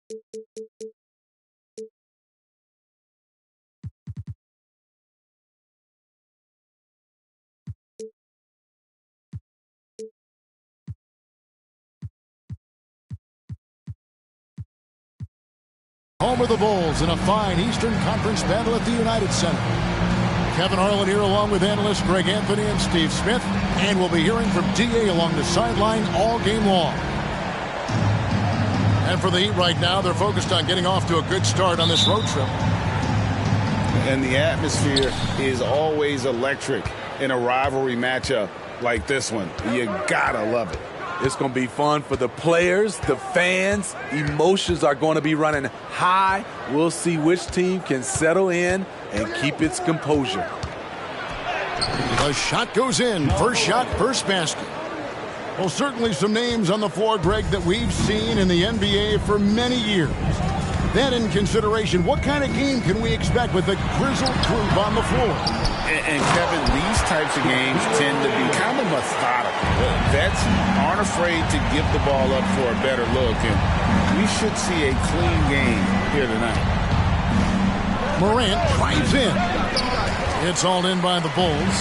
Home of the Bulls in a fine Eastern Conference battle at the United Center. Kevin Harlan here along with analysts Greg Anthony and Steve Smith. And we'll be hearing from D.A. along the sideline all game long. And for the Heat right now, they're focused on getting off to a good start on this road trip. And the atmosphere is always electric in a rivalry matchup like this one. You gotta love it. It's going to be fun for the players, the fans. Emotions are going to be running high. We'll see which team can settle in and keep its composure. The shot goes in. First shot, first basket. Well, certainly some names on the floor, Greg, that we've seen in the NBA for many years. That in consideration, what kind of game can we expect with the grizzled group on the floor? And Kevin, these types of games tend to be kind of methodical. Vets aren't afraid to give the ball up for a better look, and we should see a clean game here tonight. Morant drives in. It's all in by the Bulls.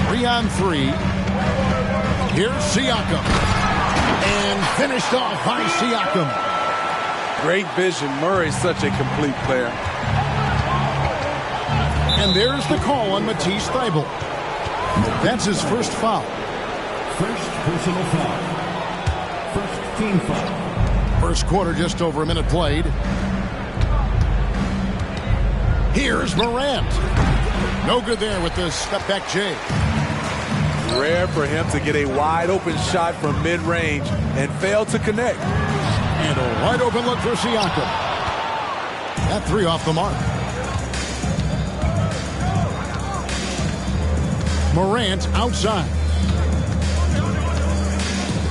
3-on-3. Here's Siakam. And finished off by Siakam. Great vision. Murray's such a complete player. And there's the call on Matisse Thybulle. That's his first foul. First personal foul. First team foul. First quarter, just over a minute played. Here's Morant. No good there with the step-back J. Rare for him to get a wide-open shot from mid-range and fail to connect. And a wide-open look for Siakam. That three off the mark. Morant outside.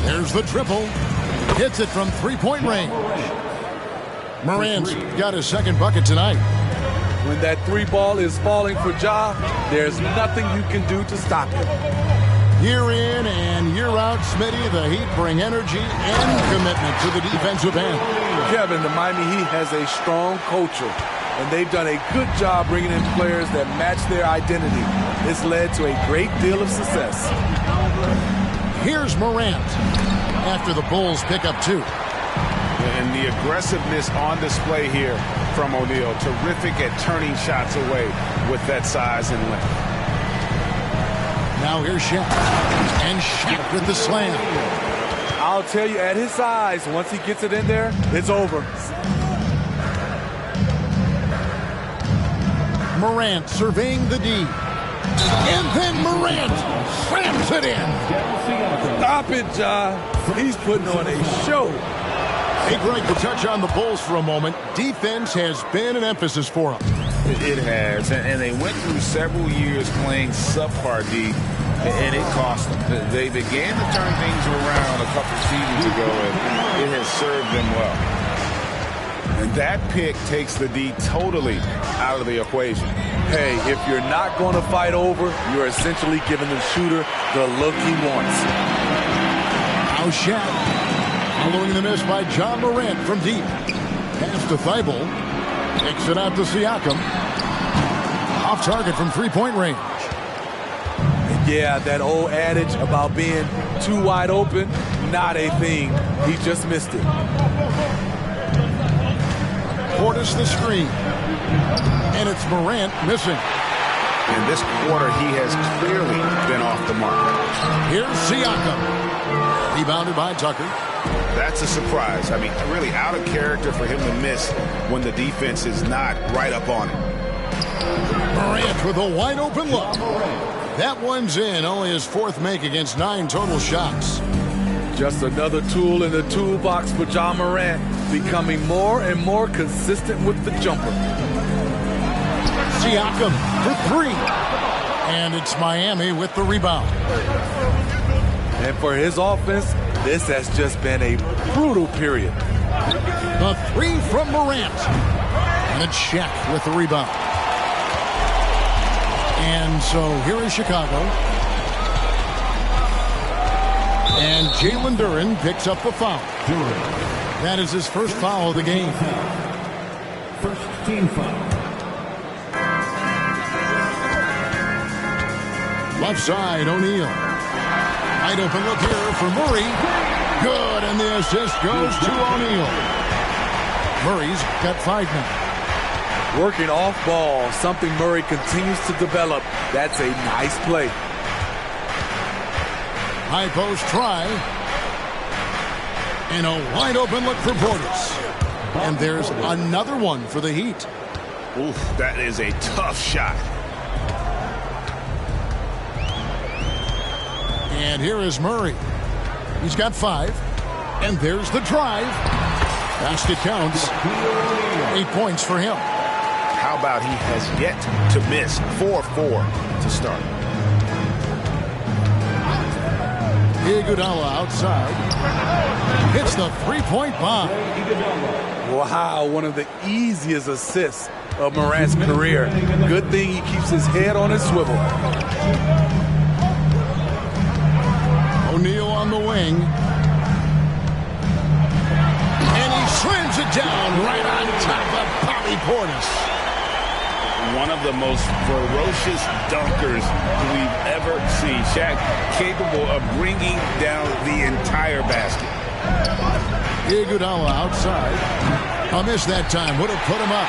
There's the triple. Hits it from three-point range. Morant's got his second bucket tonight. When that three ball is falling for Ja, there's nothing you can do to stop it. Year in and year out, Smitty, the Heat bring energy and commitment to the defensive end. Kevin, the Miami Heat has a strong culture, and they've done a good job bringing in players that match their identity. It's led to a great deal of success. Here's Morant after the Bulls pick up two. And the aggressiveness on display here from O'Neal. Terrific at turning shots away with that size and length. Now here's Shaq. And Shaq with the slam. I'll tell you, at his size, once he gets it in there, it's over. Morant surveying the D. And then Morant slams it in. Stop it, Ja. He's putting on a show. Hey, Greg, to touch on the Bulls for a moment, defense has been an emphasis for them. It has, and they went through several years playing subpar D, and it cost them. They began to turn things around a couple seasons ago, and it has served them well. And that pick takes the D totally out of the equation. Hey, if you're not going to fight over, you're essentially giving the shooter the look he wants. Now Shaq. Following the miss by John Morant from deep. Pass to Thybulle. Kicks it out to Siakam. Off target from three-point range. Yeah, that old adage about being too wide open, not a thing. He just missed it. Portis the screen. And it's Morant missing. In this quarter, he has clearly been off the mark. Here's Siakam. Rebounded by Tucker. That's a surprise. I mean, really out of character for him to miss when the defense is not right up on him. Morant with a wide open look. That one's in. Only his fourth make against 9 total shots. Just another tool in the toolbox for Ja Morant, becoming more and more consistent with the jumper. Siakam for 3. And it's Miami with the rebound. And for his offense, this has just been a brutal period. The 3 from Morant. And it's Shaq with the rebound. And so here is Chicago. And Jalen Duren picks up the foul. That is his first foul of the game. First team foul. Left side, O'Neal. Wide open look here for Murray. Good, and the assist goes to O'Neal. Murray's got 5 now. Working off ball, something Murray continues to develop. That's a nice play. High post try. And a wide open look for Portis. And there's another one for the Heat. Oof, that is a tough shot. And here is Murray. He's got 5. And there's the drive. Basket counts. 8 points for him. How about he has yet to miss 4-4 to start. Iguodala outside. Hits the three-point bomb. Wow, one of the easiest assists of Morant's career. Good thing he keeps his head on his swivel. O'Neal on the wing. And he slams it down right on top of Bobby Portis. One of the most ferocious dunkers we've ever seen. SHAQ capable of bringing down the entire basket. Iguodala outside. A miss that time. Would have put him up.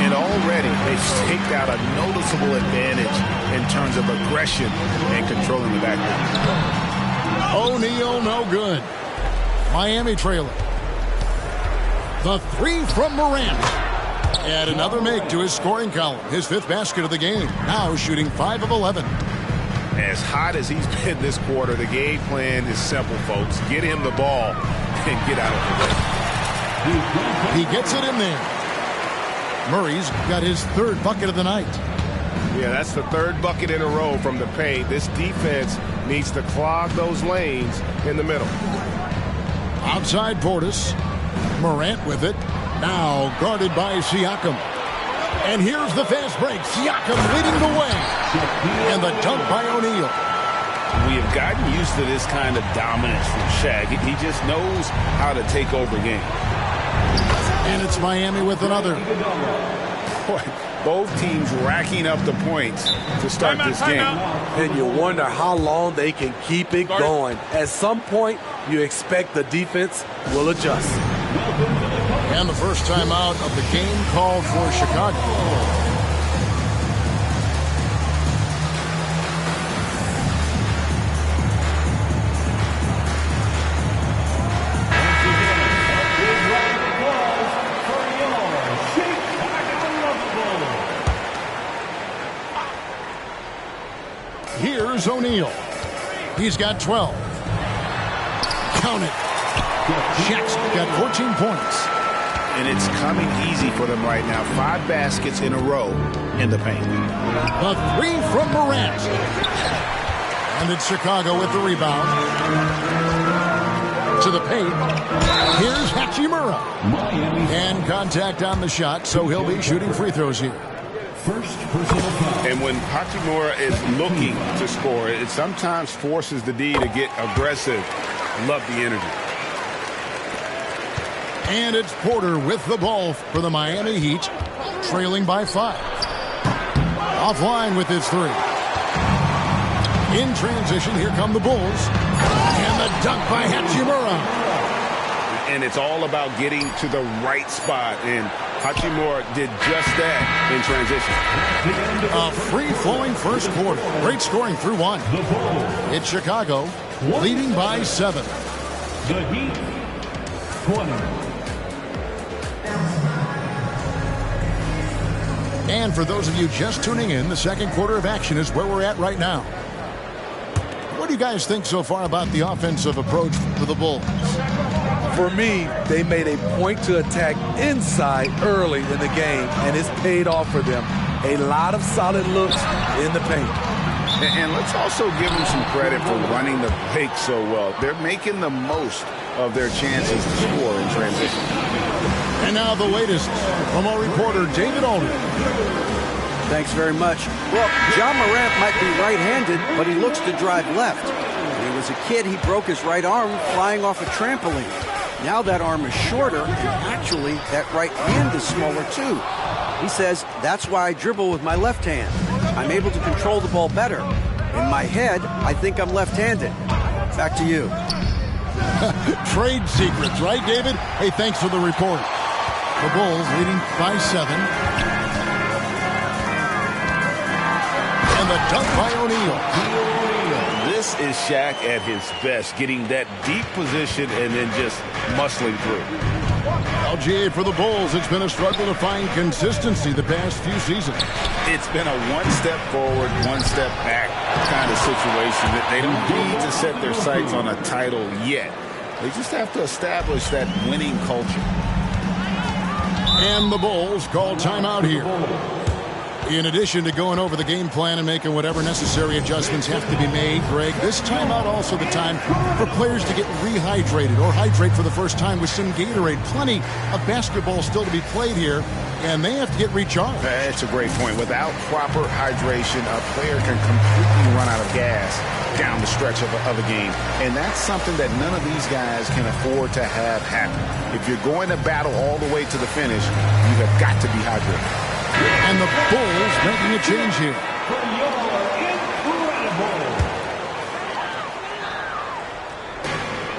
And already they've staked out a noticeable advantage in terms of aggression and controlling the backcourt. O'Neal no good. Miami trailing. The 3 from Morant. Add another make to his scoring column. His 5th basket of the game. Now shooting 5 of 11. As hot as he's been this quarter, the game plan is simple, folks. Get him the ball and get out of the way. He gets it in there. Murray's got his 3rd bucket of the night. Yeah, that's the 3rd bucket in a row from the paint. This defense needs to clog those lanes in the middle. Outside Portis. Morant with it. Now guarded by Siakam. And here's the fast break. Siakam leading the way. And the dunk by O'Neal. We have gotten used to this kind of dominance from SHAQ. He just knows how to take over games. And it's Miami with another. Boy, both teams racking up the points to start this game. And you wonder how long they can keep it going. At some point, you expect the defense will adjust. And the first time out of the game called for Chicago. Here's O'Neal. He's got 12. Count it. SHAQ's got 14 points. And it's coming easy for them right now. 5 baskets in a row in the paint. The 3 from Morant. And it's Chicago with the rebound. To the paint. Here's Hachimura. And contact on the shot, so he'll be shooting free throws here. First personal foul. And when Hachimura is looking to score, it sometimes forces the D to get aggressive. Love the energy. And it's Porter with the ball for the Miami Heat, trailing by 5. Offline with his 3. In transition, here come the Bulls. And the dunk by Hachimura. And it's all about getting to the right spot. And Hachimura did just that in transition. A free-flowing first quarter. Great scoring through 1. It's Chicago leading by 7. The Heat, 20. And for those of you just tuning in, the second quarter of action is where we're at right now. What do you guys think so far about the offensive approach for the Bulls? For me, they made a point to attack inside early in the game, and it's paid off for them. A lot of solid looks in the paint. And let's also give them some credit for running the pick so well. They're making the most of their chances to score in transition. And now the latest from our reporter, David Aldridge. Thanks very much. Well, John Morant might be right-handed, but he looks to drive left. When he was a kid, he broke his right arm flying off a trampoline. Now that arm is shorter, and actually that right hand is smaller too. He says, that's why I dribble with my left hand. I'm able to control the ball better. In my head, I think I'm left-handed. Back to you. Trade secrets, right, David? Hey, thanks for the report. The Bulls leading by 7. And the dunk by O'Neal. This is SHAQ at his best, getting that deep position and then just muscling through. LGA for the Bulls, it's been a struggle to find consistency the past few seasons. It's been a one step forward, one step back kind of situation that they don't need to set their sights on a title yet. They just have to establish that winning culture. And the Bulls call timeout here. In addition to going over the game plan and making whatever necessary adjustments have to be made, Greg, this timeout also the time for players to get rehydrated or hydrate for the first time with some Gatorade. Plenty of basketball still to be played here, and they have to get recharged. That's a great point. Without proper hydration, a player can completely run out of gas down the stretch of a game. And that's something that none of these guys can afford to have happen. If you're going to battle all the way to the finish, you have got to be hydrated. And the Bulls making a change here.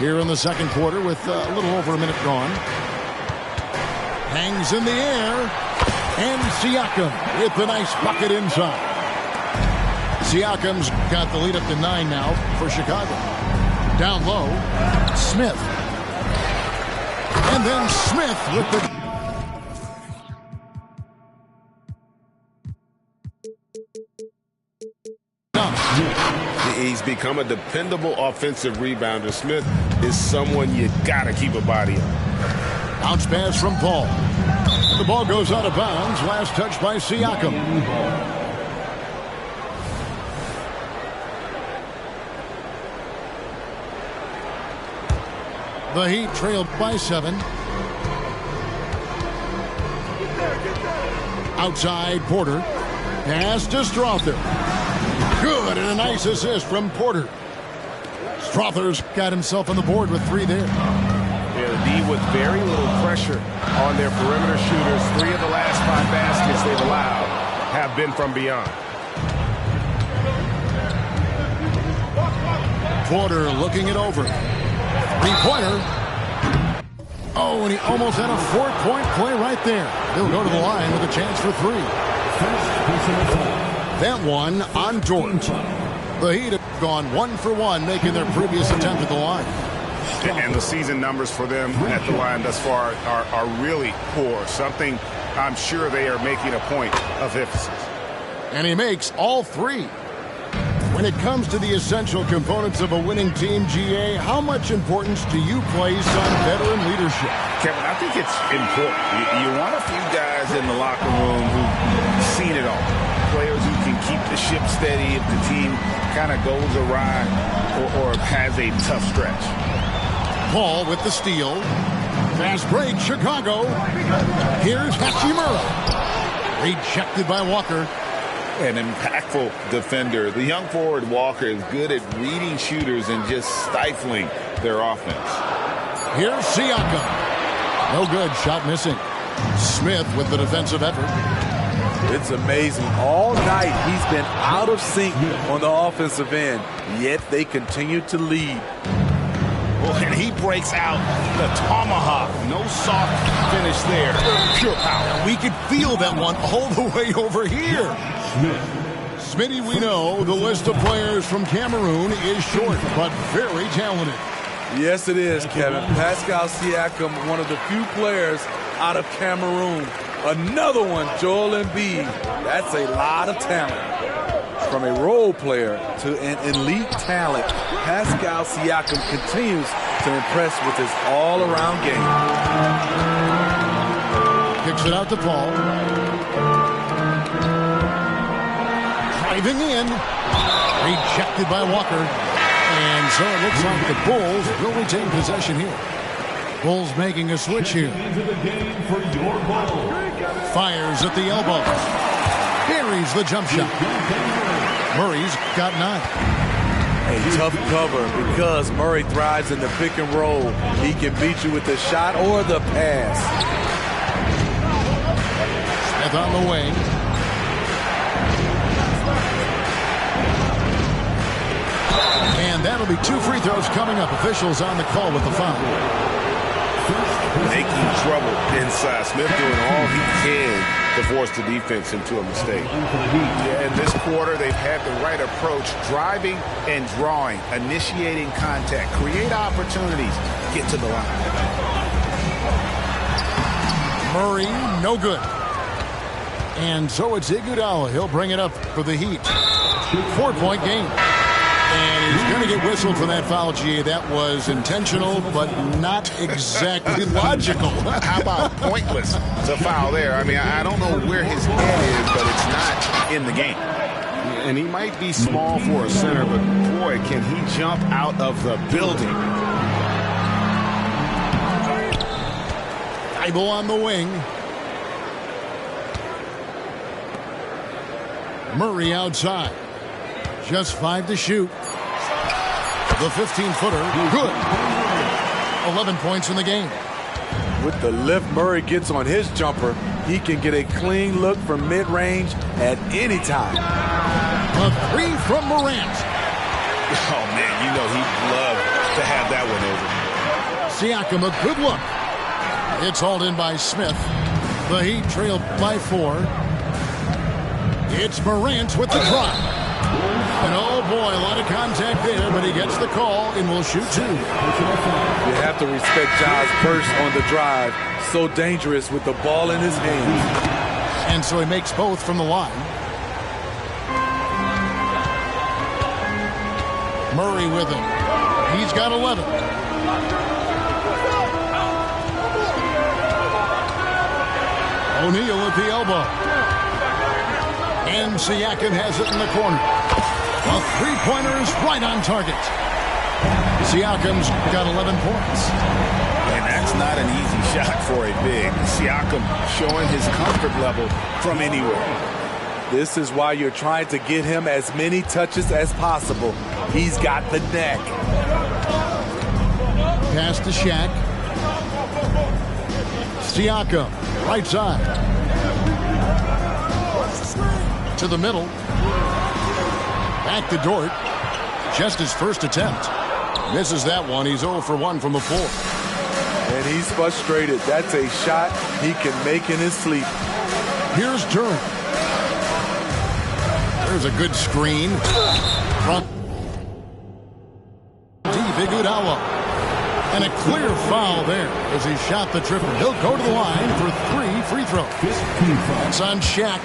Here in the second quarter with a little over a minute gone. Hangs in the air. And Siakam with the nice bucket inside. Siakam's got the lead up to 9 now for Chicago. Down low, Smith. And then Smith with the... He's become a dependable offensive rebounder. Smith is someone you gotta keep a body on. Bounce pass from Paul. The ball goes out of bounds. Last touch by Siakam. The Heat trailed by 7. Outside Porter. Pass to Strother. Good, and a nice assist from Porter. Strother's got himself on the board with 3 there. Yeah, the D with very little pressure on their perimeter shooters. 3 of the last 5 baskets they've allowed have been from beyond. Porter looking it over. 3-pointer. Oh, and he almost had a 4-point play right there. He'll go to the line with a chance for 3. That one on Dort. The Heat have gone 1 for 1, making their previous attempt at the line. And the season numbers for them at the line thus far are really poor. Something I'm sure they are making a point of emphasis. And he makes all 3. When it comes to the essential components of a winning team, GA, how much importance do you place on veteran leadership? Kevin, I think it's important. You want a few guys in the locker room who've seen it all. Players who can keep the ship steady if the team kind of goes awry or has a tough stretch. Paul with the steal. Fast break, Chicago. Here's Hachimura. Rejected by Walker. An impactful defender. The young forward Walker is good at reading shooters and just stifling their offense. Here's Siakam. No good. Shot missing. Smith with the defensive effort. It's amazing. All night he's been out of sync on the offensive end, yet they continue to lead. Well, and he breaks out the tomahawk. No soft finish there. Pure power. We could feel that one all the way over here. Smitty, we know the list of players from Cameroon is short, but very talented. Yes, it is, Kevin. Pascal Siakam, one of the few players out of Cameroon. Another one, Joel Embiid. That's a lot of talent. From a role player to an elite talent, Pascal Siakam continues to impress with his all-around game. Kicks it out to Paul. Driving in. Rejected by Walker. And so it looks like the Bulls will retain possession here. Bulls making a switch here. Fires at the elbow. Buries the jump shot. Murray's got 9. A tough cover because Murray thrives in the pick and roll. He can beat you with the shot or the pass. Smith on the wing. And that'll be 2 free throws coming up. Officials on the call with the foul. Making trouble inside. Smith doing all he can to force the defense into a mistake. Yeah, in this quarter, they've had the right approach, driving and drawing, initiating contact, create opportunities, get to the line. Murray, no good. And so it's Iguodala. He'll bring it up for the Heat. 4-point game. And he's going to get whistled for that foul, G. That was intentional, but not exactly logical. How about pointless to foul there? I mean, I don't know where his head is, but it's not in the game. And he might be small for a center, but boy, can he jump out of the building. Ibo on the wing. Murray outside. Just 5 to shoot. The 15-footer, good. 11 points in the game. With the lift Murray gets on his jumper, he can get a clean look from mid-range at any time. A 3 from Morant. Oh, man, you know he'd love to have that one over. Siakam, a good look. It's hauled in by Smith. The Heat trail by 4. It's Morant with the drive. And oh boy, a lot of contact there, but he gets the call and will shoot 2. You have to respect Ja's burst on the drive. So dangerous with the ball in his hands. And so he makes both from the line. Murray with him. He's got 11. O'Neal at the elbow. And Siakam has it in the corner. A three-pointer is right on target. Siakam's got 11 points. And that's not an easy shot for a big. Siakam showing his comfort level from anywhere. This is why you're trying to get him as many touches as possible. He's got the neck. Pass to SHAQ. Siakam, right side. To the middle. Back to Dort. Just his first attempt. Misses that one. He's 0 for 1 from the floor. And he's frustrated. That's a shot he can make in his sleep. Here's Durant. There's a good screen. Front. Deep Iguodala. And a clear foul there as he shot the triple. He'll go to the line for 3 free throws. It's on SHAQ.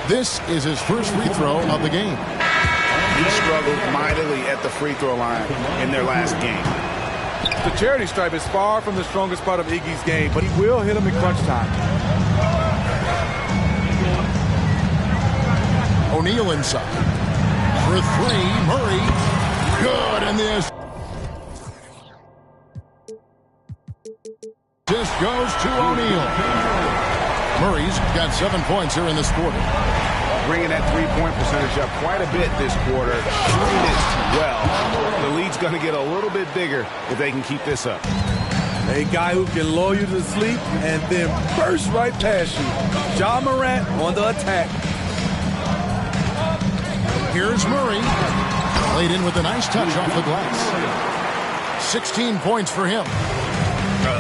This is his first free throw of the game. He struggled mightily at the free throw line in their last game. The charity stripe is far from the strongest part of Iggy's game, but he will hit him in crunch time. O'Neal inside. For 3, Murray. Good, and this goes to O'Neal. Murray's got 7 points here in this quarter. Bringing that three-point percentage up quite a bit this quarter. Shooting it well. The lead's going to get a little bit bigger if they can keep this up. A guy who can lull you to sleep and then burst right past you. Ja Morant on the attack. Here's Murray. Laid in with a nice touch off the glass. 16 points for him.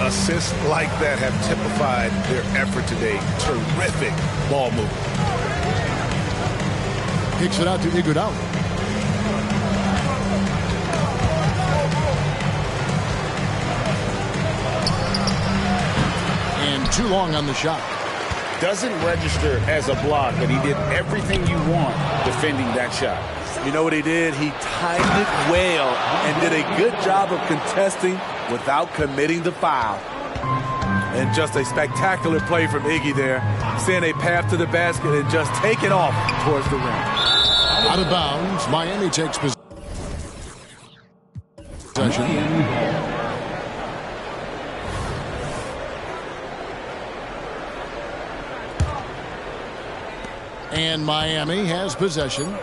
Assists like that have typified their effort today. Terrific ball movement. Kicks it out to Iguodala. And too long on the shot. Doesn't register as a block, but he did everything you want defending that shot. You know what he did? He timed it well and did a good job of contesting without committing the foul. And just a spectacular play from Iggy there. Seeing a path to the basket and just take it off towards the rim. Out of bounds. Miami takes possession. And Miami has possession.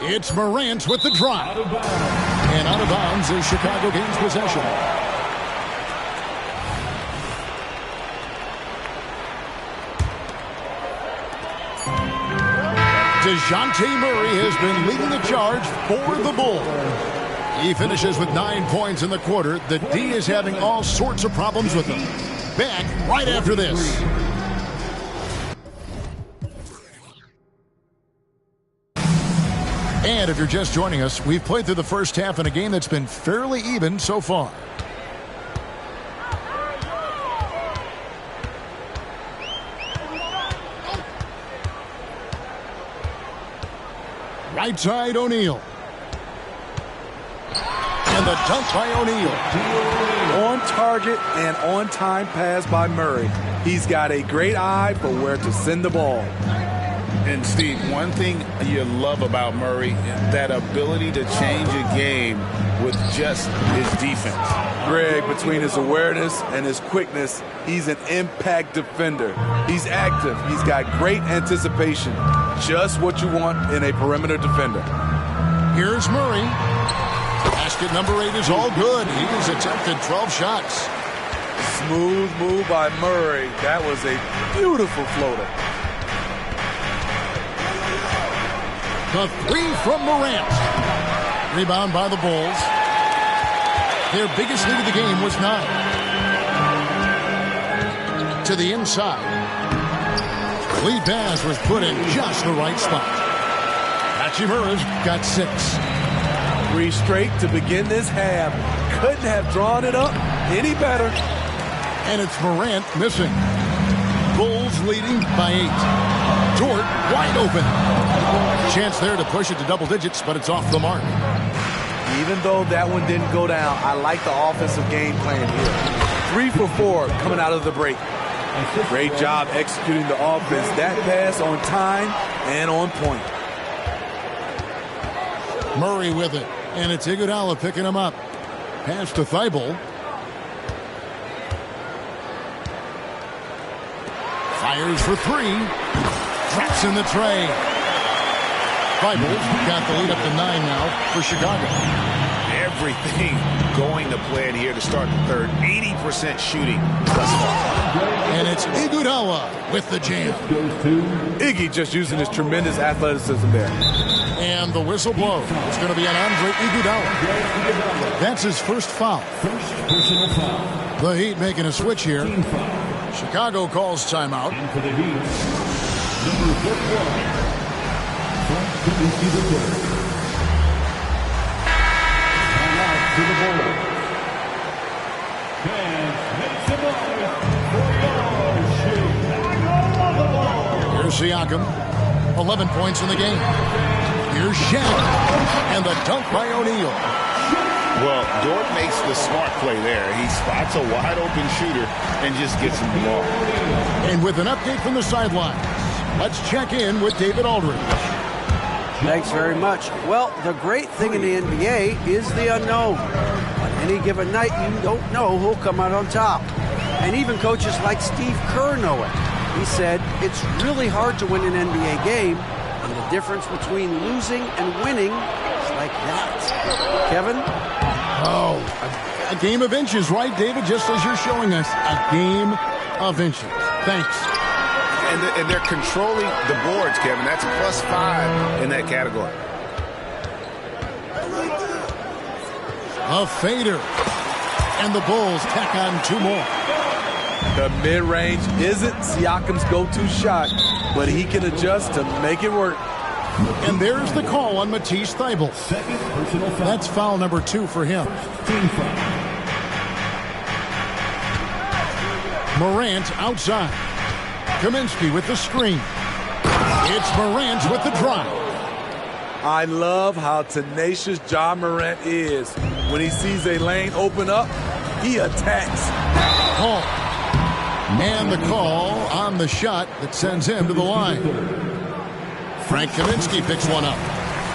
It's Morant with the drive. And out of bounds as Chicago gains possession. DeJounte Murray has been leading the charge for the Bulls. He finishes with 9 points in the quarter. The D is having all sorts of problems with him. Back right after this. And if you're just joining us, we've played through the first half in a game that's been fairly even so far. Right side, O'Neal. And the dunk by O'Neal. On target and on time pass by Murray. He's got a great eye for where to send the ball. And, Steve, one thing you love about Murray, that ability to change a game with just his defense. Greg, between his awareness and his quickness, he's an impact defender. He's active. He's got great anticipation. Just what you want in a perimeter defender. Here's Murray. Basket number 8 is all good. He's attempted 12 shots. Smooth move by Murray. That was a beautiful floater. The 3 from Morant. Rebound by the Bulls. Their biggest lead of the game was 9. To the inside. Lead pass was put in just the right spot. Hachimura's got 6. 3 straight to begin this half. Couldn't have drawn it up any better. And it's Morant missing. Bulls leading by 8. Dort wide open. Chance there to push it to double digits, but it's off the mark. Even though that one didn't go down, I like the offensive game plan here. 3 for 4 coming out of the break. Great job executing the offense. That pass on time and on point. Murray with it, and it's Iguodala picking him up. Pass to Thibault. Fires for 3. Drops in the tray. Thibault's got the lead up to 9 now for Chicago. Everything going to plan here to start the third. 80% shooting thus far. And it's Iguodala with the jam. Iggy just using his tremendous athleticism there. And the whistle blows. It's going to be on Andre Iguodala. That's his first foul. First personal foul. The Heat making a switch here. Team foul. Chicago calls timeout. And for the Heat, number 41, Frank Kaminsky III. Timeout to the Bulls. Fans, make some noise for your shooting. Here's Siakam. 11 points in the game. Here's SHAQ. And the dunk by O'Neal. Well, Dort makes the smart play there. He spots a wide-open shooter and just gets him the ball. And with an update from the sidelines, let's check in with David Aldridge. Thanks very much. Well, the great thing in the NBA is the unknown. On any given night, you don't know who'll come out on top. And even coaches like Steve Kerr know it. He said, it's really hard to win an NBA game, and the difference between losing and winning is like that. Kevin? Oh, a game of inches, right, David? Just as you're showing us, a game of inches. Thanks. And they're controlling the boards, Kevin. That's a +5 in that category. A fader. And the Bulls tack on 2 more. The mid-range isn't Siakam's go-to shot, but he can adjust to make it work. And there's the call on Matisse Thybulle. Second personal foul. That's foul number 2 for him. Team foul. Morant outside. Kaminsky with the screen. It's Morant with the drive. I love how tenacious Ja Morant is. When he sees a lane open up, he attacks. Call. And the call on the shot that sends him to the line. Frank Kaminsky picks one up.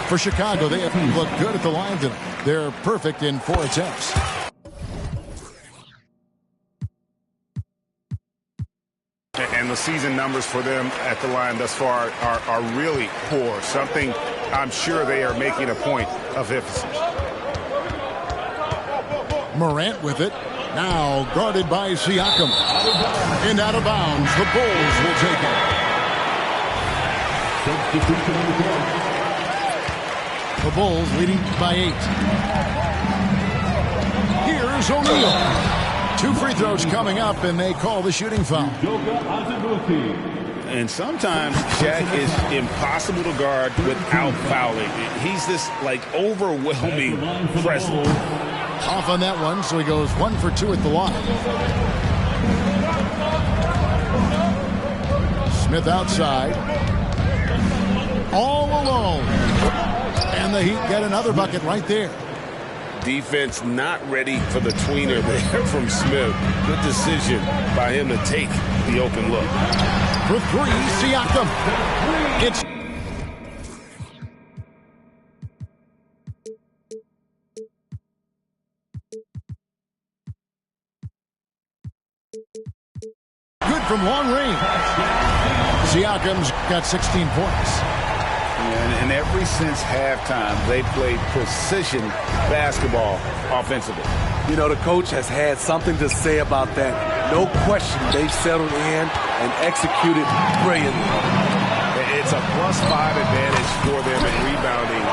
For Chicago, they have looked good at the line tonight. They're perfect in 4 attempts. And the season numbers for them at the line thus far are really poor. Something I'm sure they are making a point of emphasis. Morant with it. Now guarded by Siakam. And out of bounds. The Bulls will take it. The Bulls leading by 8. Here's O'Neal. 2 free throws coming up, and they call the shooting foul. And sometimes Shaq is impossible to guard without fouling. He's this, like, overwhelming presence. Off on that one, so he goes 1 for 2 at the line. Smith outside. All alone. And the Heat get another bucket right there. Defense not ready for the tweener there from Smith. Good decision by him to take the open look. For 3, Siakam. It's good from long range. Siakam's got 16 points. And ever since halftime, they played precision basketball offensively. You know, the coach has had something to say about that. No question, they've settled in and executed brilliantly. It's a +5 advantage for them in rebounding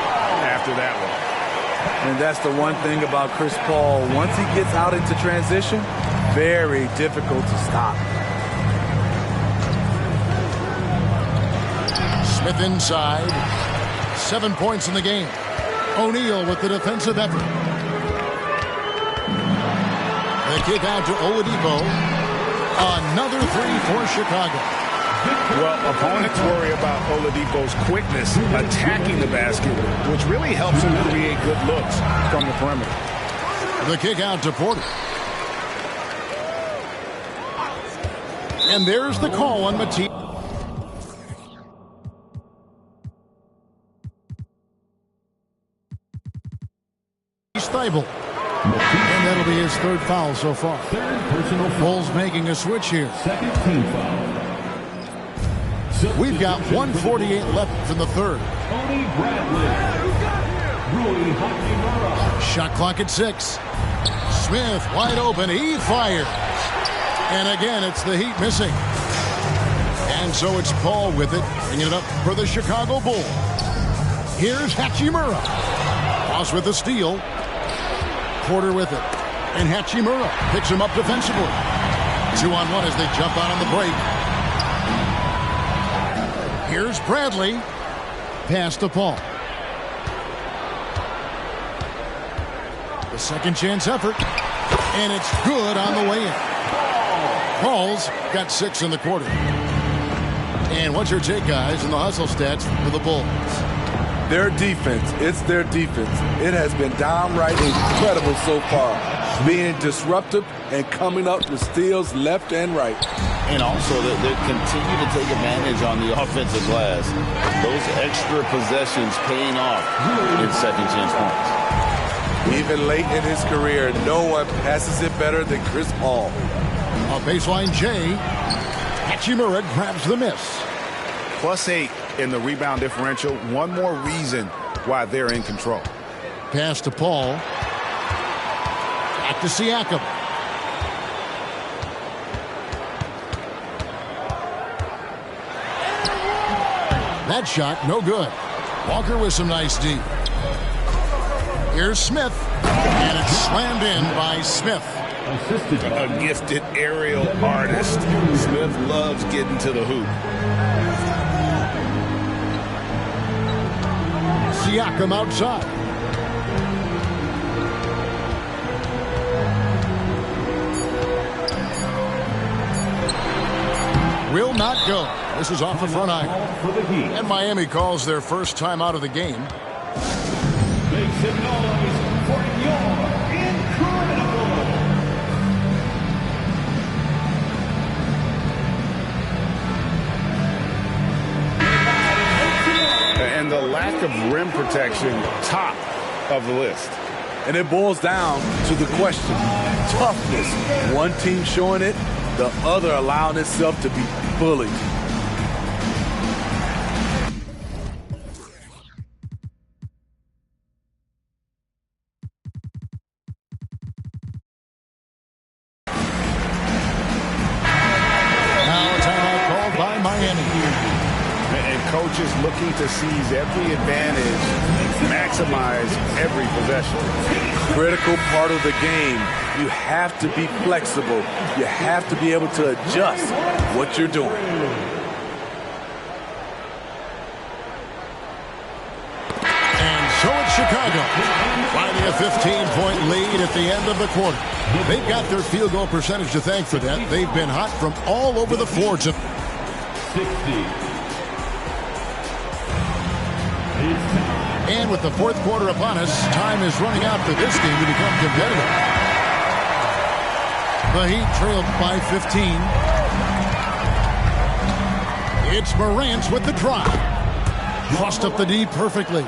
after that one. And that's the one thing about Chris Paul. Once he gets out into transition, very difficult to stop. Smith inside. 7 points in the game. O'Neal with the defensive effort. The kick out to Oladipo. Another 3 for Chicago. Well, opponents worry about Oladipo's quickness attacking the basket, which really helps him create good looks from the perimeter. The kick out to Porter. And there's the call on Matisse. Thibault. And that'll be his 3rd foul so far. Bulls making a switch here. Second team foul. We've got 1:48 left in the 3rd. Shot clock at 6. Smith wide open. He fires. And again, it's the Heat missing. And so it's Paul with it, bringing it up for the Chicago Bulls. Here's Hachimura. Ross with the steal. Porter with it. And Hachimura picks him up defensively. 2-on-1 as they jump out on the break. Here's Bradley. Pass to Paul. The second chance effort. And it's good on the way in. Paul's got 6 in the quarter. And what's your take, guys, in the hustle stats for the Bulls? Their defense, it's their defense. It has been downright incredible so far. Being disruptive and coming up with steals left and right. And also, they continue to take advantage on the offensive glass. Those extra possessions paying off in second chance points. Even late in his career, no one passes it better than Chris Paul. A baseline J. Hachimura grabs the miss. +8 in the rebound differential. One more reason why they're in control. Pass to Paul. Back to Siakam. That shot, no good. Walker with some nice D. Here's Smith. And it's slammed in by Smith. A gifted aerial artist. Smith loves getting to the hoop. Siakam outside. Will not go. This is off the front iron. And Miami calls their first time out of the game. Make some noise for your incredible. And the lack of rim protection, top of the list. And it boils down to the question. Toughness. One team showing it, the other allowing itself to be bullied. coaches looking to seize every advantage, maximize every possession. Critical part of the game. You have to be flexible. You have to be able to adjust what you're doing. And so it's Chicago, finding a 15-point lead at the end of the quarter. They've got their field goal percentage to thank for that. They've been hot from all over the floor. 60. And with the fourth quarter upon us, time is running out for this game to become competitive. The Heat trailed by 15. It's Morant with the drive. Crossed up the D perfectly.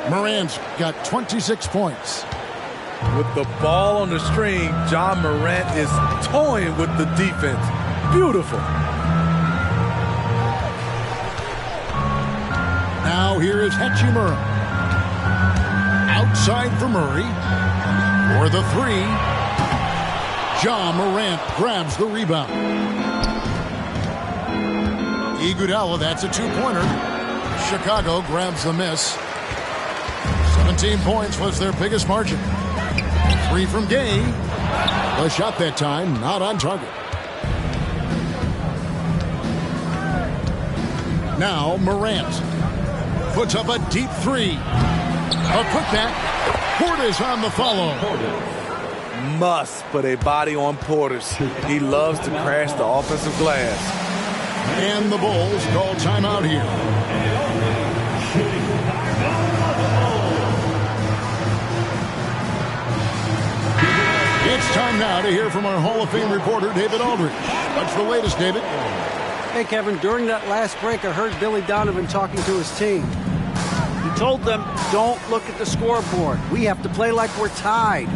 Morant's got 26 points. With the ball on the string, John Morant is toying with the defense. Beautiful. Now here is Hachimura. Outside for Murray. For the three. John Morant grabs the rebound. Iguodala, that's a two-pointer. Chicago grabs the miss. 17 points was their biggest margin. Three from Gay. The shot that time, not on target. Now Morant puts up a deep three. A putback. Portis on the follow. Must put a body on Portis. He loves to crash the offensive glass. And the Bulls call timeout here. It's time now to hear from our Hall of Fame reporter, David Aldridge. What's the latest, David? Hey, Kevin, during that last break, I heard Billy Donovan talking to his team. He told them, don't look at the scoreboard. We have to play like we're tied.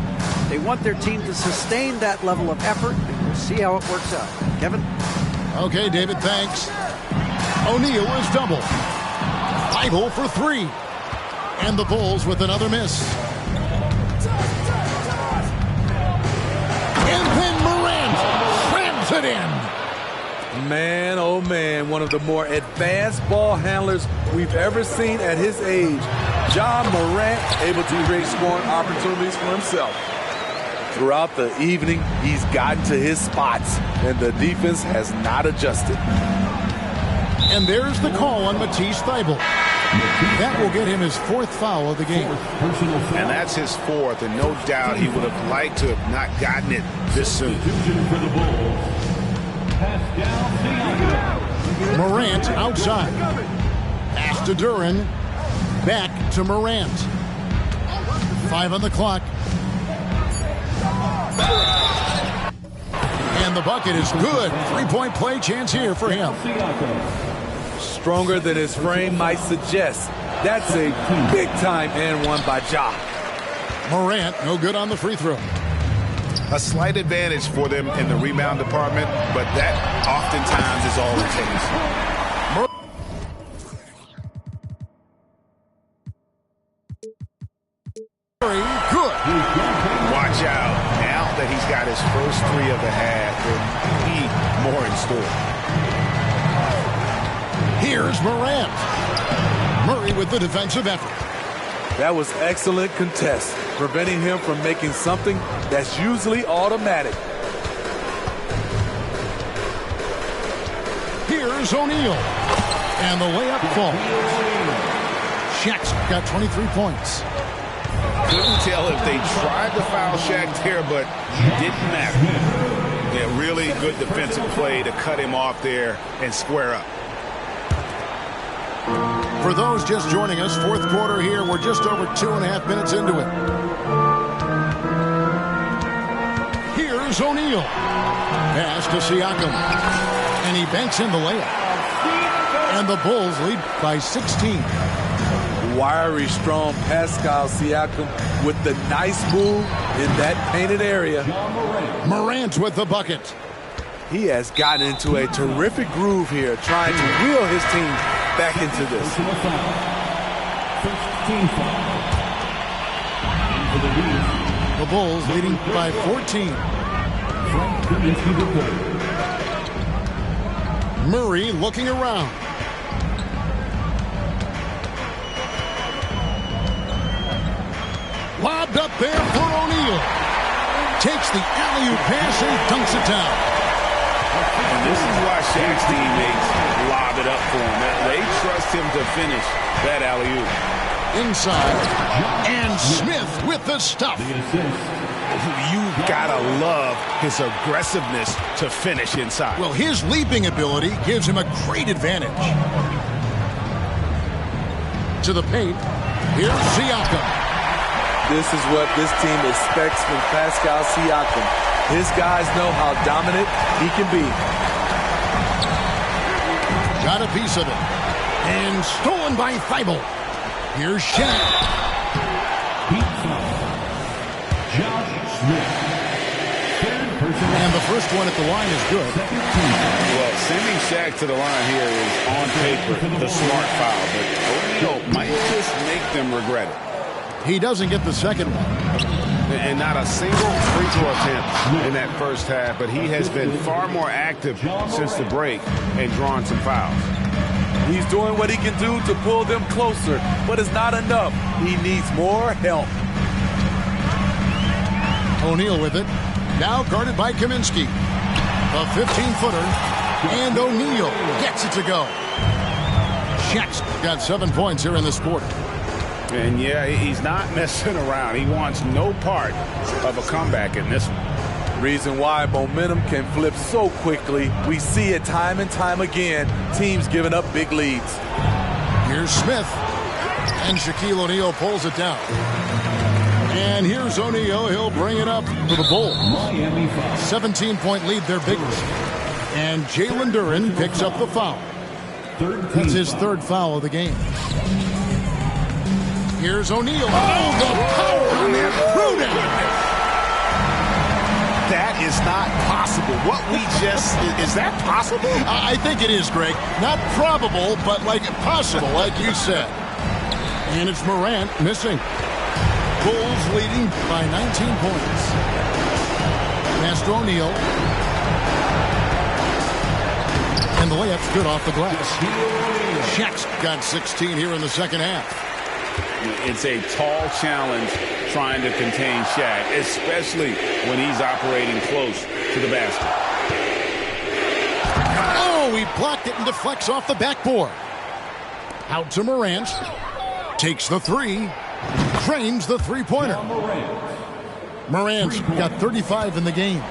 They want their team to sustain that level of effort, and we'll see how it works out. Kevin? Okay, David, thanks. O'Neal is double. Idle for three. And the Bulls with another miss. And then Morant slams it in. Man, oh man, one of the more advanced ball handlers we've ever seen at his age. John Morant able to create scoring opportunities for himself. Throughout the evening, he's gotten to his spots, and the defense has not adjusted. And there's the call on Matisse Thybulle. That will get him his fourth foul of the game. And that's his fourth, and no doubt he would have liked to have not gotten it this soon. Morant outside. Pass to Duran. Back to Morant. 5 on the clock. And the bucket is good. Three-point play chance here for him. Stronger than his frame might suggest. That's a big-time and one by Ja. Morant, no good on the free throw. A slight advantage for them in the rebound department, but that oftentimes is all it takes. Murray, good. Watch out. Now that he's got his first three of the half, there'll be more in store. Here's Morant. Murray with the defensive effort. That was excellent contest, preventing him from making something that's usually automatic. Here's O'Neal. And the layup falls. SHAQ's got 23 points. Couldn't tell if they tried to foul Shaq there, but it didn't matter. Yeah, really good defensive play to cut him off there and square up. For those just joining us, fourth quarter here. We're just over 2.5 minutes into it. Here's O'Neal. Pass to Siakam. And he banks in the layup. And the Bulls lead by 16. Wiry, strong Pascal Siakam with the nice move in that painted area. Morant with the bucket. He has gotten into a terrific groove here, trying to wheel his team back into this. The Bulls leading by 14. Murray looking around. lobbed up there for O'Neal. Takes the alley-oop pass and dunks it down. And this is why Shaq's teammates lob it up for him. They trust him to finish that alley-oop. Inside, and Smith with the stuff. You gotta love his aggressiveness to finish inside. Well, his leaping ability gives him a great advantage. To the paint, here's Siakam. This is what this team expects from Pascal Siakam. His guys know how dominant he can be. Got a piece of it. And stolen by Thibault. Here's Shaq. And the first one at the line is good. Well, sending Shaq to the line here is on paper the smart foul, but O'Neal might just make them regret it. He doesn't get the second one. And not a single free throw attempt in that first half, but he has been far more active since the break and drawn some fouls. He's doing what he can do to pull them closer, but it's not enough. He needs more help. O'Neal with it. Now guarded by Kaminsky. A 15-footer. And O'Neal gets it to go. Shaq's got 7 points here in this quarter. And yeah, he's not messing around. He wants no part of a comeback in this one. Reason why momentum can flip so quickly. We see it time and time again. Teams giving up big leads. Here's Smith. And Shaquille O'Neal pulls it down. And here's O'Neal. He'll bring it up for the Bulls. 17-point lead, their biggest. And Jalen Duren picks up the foul. That's his third foul of the game. Here's O'Neal. Oh, the power on that throwdown. That is not possible. What we just, is that possible? I think it is, Greg. Not probable, but like possible, like you said. And it's Morant missing. Bulls leading by 19 points. Pass to O'Neal. And the layup's good off the glass. Shaq's got 16 here in the second half. It's a tall challenge trying to contain Shaq, especially when he's operating close to the basket. Oh, he blocked it and deflects off the backboard. Out to Morant. Takes the three. Drains the three-pointer. Morant's got 35 in the game.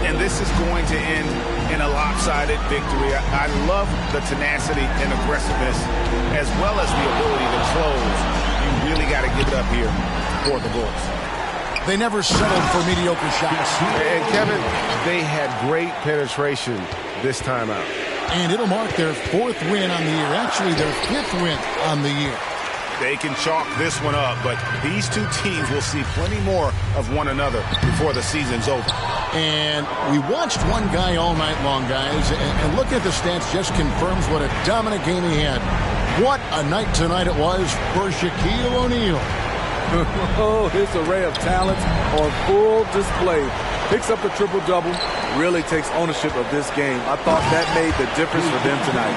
And this is going to end in a lopsided victory. I love the tenacity and aggressiveness as well as the ability to close. You really got to give it up here for the Bulls. They never settled for mediocre shots. And Kevin, they had great penetration this time out. And it'll mark their 4th win on the year. Actually, their 5th win on the year. They can chalk this one up, but these two teams will see plenty more of one another before the season's over. And we watched one guy all night long, guys, and looking at the stats just confirms what a dominant game he had. What a night tonight it was for Shaquille O'Neal. Oh, his array of talents on full display. Picks up the triple-double, really takes ownership of this game. I thought that made the difference for them tonight.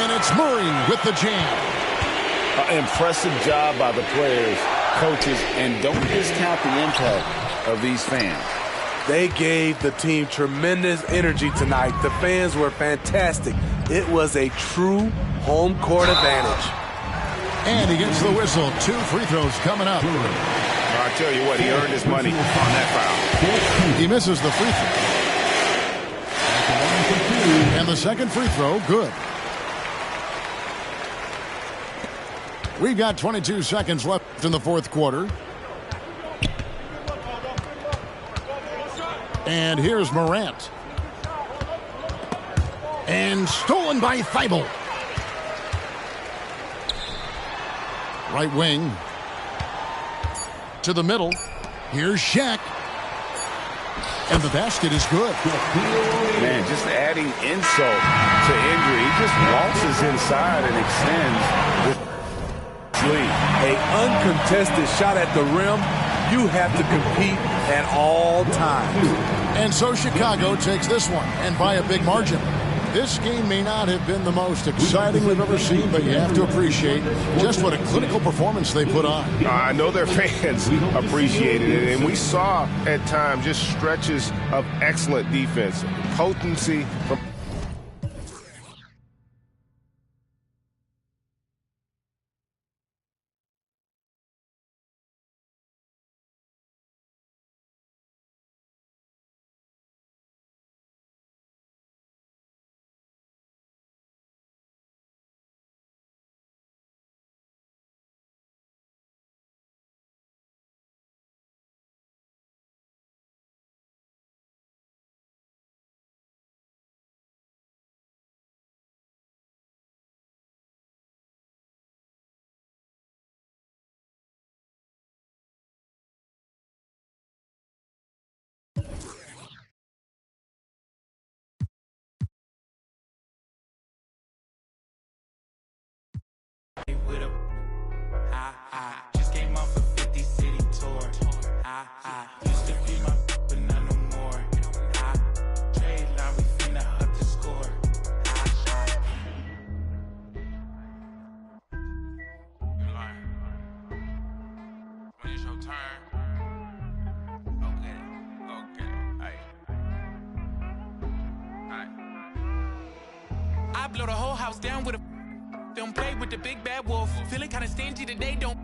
And it's Murray with the jam. Impressive job by the players, coaches, and don't discount the impact of these fans. They gave the team tremendous energy tonight. The fans were fantastic. It was a true home court advantage. And he gets the whistle. 2 free throws coming up. I tell you what, he earned his money on that foul. He misses the free throw. And the second free throw, good. We've got 22 seconds left in the 4th quarter. And here's Morant. And stolen by Thibault. Right wing. To the middle. Here's Shaq. And the basket is good. Man, just adding insult to injury. He just waltzes inside and extends with lead. An uncontested shot at the rim. You have to compete at all times. And so Chicago takes this one, and by a big margin. This game may not have been the most exciting we've ever seen, but you have to appreciate just what a clinical performance they put on. I know their fans appreciated it, and we saw at times just stretches of excellent defense, potency from... Just came off a 50 city tour. Used to be my but not no more. Trade line, we finna up the score. When it's your turn. Okay. Alright. I blow the whole house down with a. Don't play with the big bad wolf. Feeling kinda stingy today, don't.